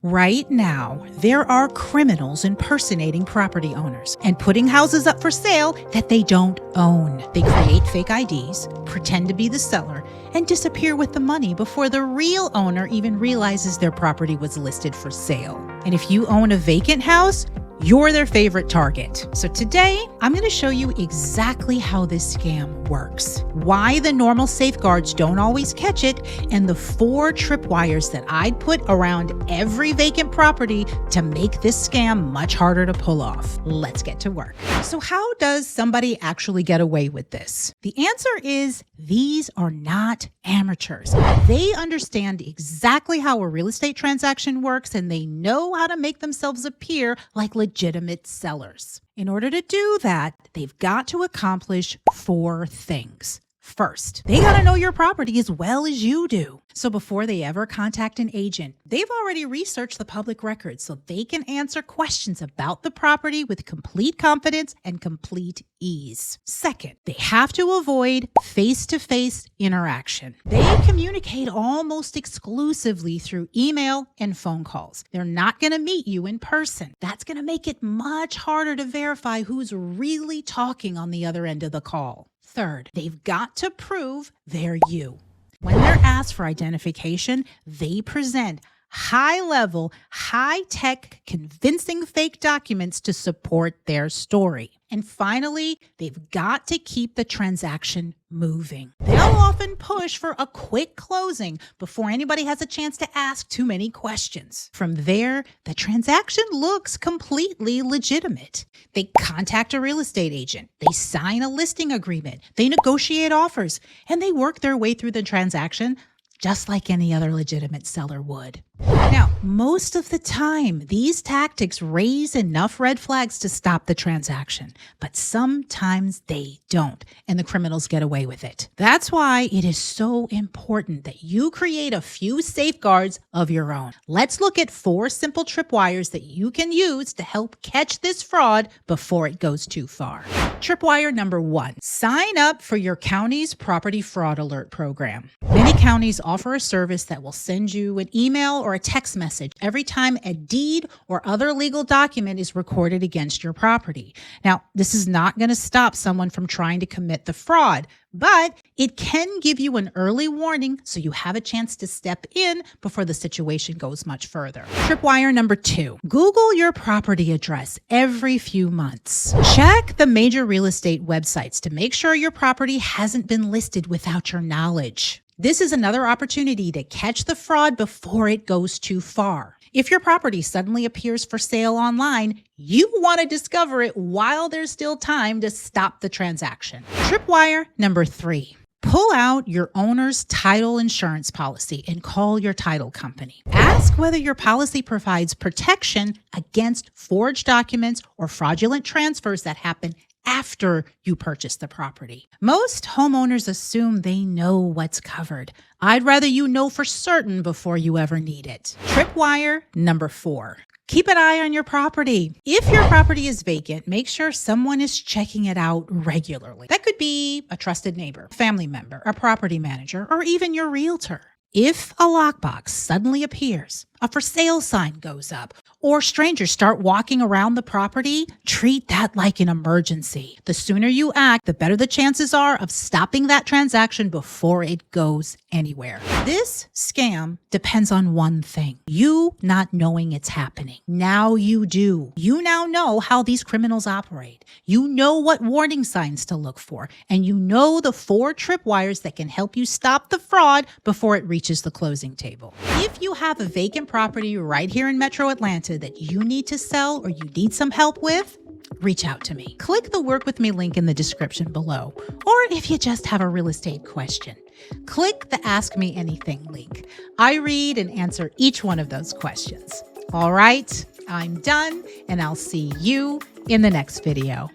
Right now, there are criminals impersonating property owners and putting houses up for sale that they don't own. They create fake IDs, pretend to be the seller, and disappear with the money before the real owner even realizes their property was listed for sale. And if you own a vacant house, you're their favorite target. So today, I'm going to show you exactly how this scam works, why the normal safeguards don't always catch it, and the 4 tripwires that I'd put around every vacant property to make this scam much harder to pull off. Let's get to work. So how does somebody actually get away with this? The answer is these are not amateurs. They understand exactly how a real estate transaction works, and they know how to make themselves appear like legitimate sellers. In order to do that, they've got to accomplish 4 things. First, they got to know your property as well as you do. So before they ever contact an agent, they've already researched the public records so they can answer questions about the property with complete confidence and complete ease. Second, they have to avoid face-to-face interaction. They communicate almost exclusively through email and phone calls. They're not going to meet you in person. That's going to make it much harder to verify who's really talking on the other end of the call. Third, they've got to prove they're you. When they're asked for identification, they present high-level, high-tech, convincing fake documents to support their story. And finally, they've got to keep the transaction moving. They'll often push for a quick closing before anybody has a chance to ask too many questions. From there, the transaction looks completely legitimate. They contact a real estate agent, they sign a listing agreement, they negotiate offers, and they work their way through the transaction just like any other legitimate seller would. Now, most of the time, these tactics raise enough red flags to stop the transaction, but sometimes they don't, and the criminals get away with it. That's why it is so important that you create a few safeguards of your own. Let's look at 4 simple tripwires that you can use to help catch this fraud before it goes too far. Tripwire number 1, sign up for your county's property fraud alert program. Many counties offer a service that will send you an email or a text message every time a deed or other legal document is recorded against your property. Now, this is not going to stop someone from trying to commit the fraud, but it can give you an early warning so you have a chance to step in before the situation goes much further. Tripwire number 2, Google your property address every few months. Check the major real estate websites to make sure your property hasn't been listed without your knowledge. This is another opportunity to catch the fraud before it goes too far. If your property suddenly appears for sale online, you want to discover it while there's still time to stop the transaction. Tripwire number 3. Pull out your owner's title insurance policy and call your title company. Ask whether your policy provides protection against forged documents or fraudulent transfers that happen after you purchase the property. Most homeowners assume they know what's covered. I'd rather you know for certain before you ever need it. Tripwire number 4. Keep an eye on your property. If your property is vacant, make sure someone is checking it out regularly. That could be a trusted neighbor, family member, a property manager, or even your realtor. If a lockbox suddenly appears, a for sale sign goes up, or strangers start walking around the property, treat that like an emergency. The sooner you act, the better the chances are of stopping that transaction before it goes anywhere. This scam depends on one thing: you not knowing it's happening. Now you do. You now know how these criminals operate. You know what warning signs to look for, and you know the 4 tripwires that can help you stop the fraud before it reaches the closing table. If you have a vacant property right here in Metro Atlanta that you need to sell or you need some help with, reach out to me. Click the Work With Me link in the description below. Or if you just have a real estate question, click the Ask Me Anything link. I read and answer each one of those questions. All right, I'm done, and I'll see you in the next video.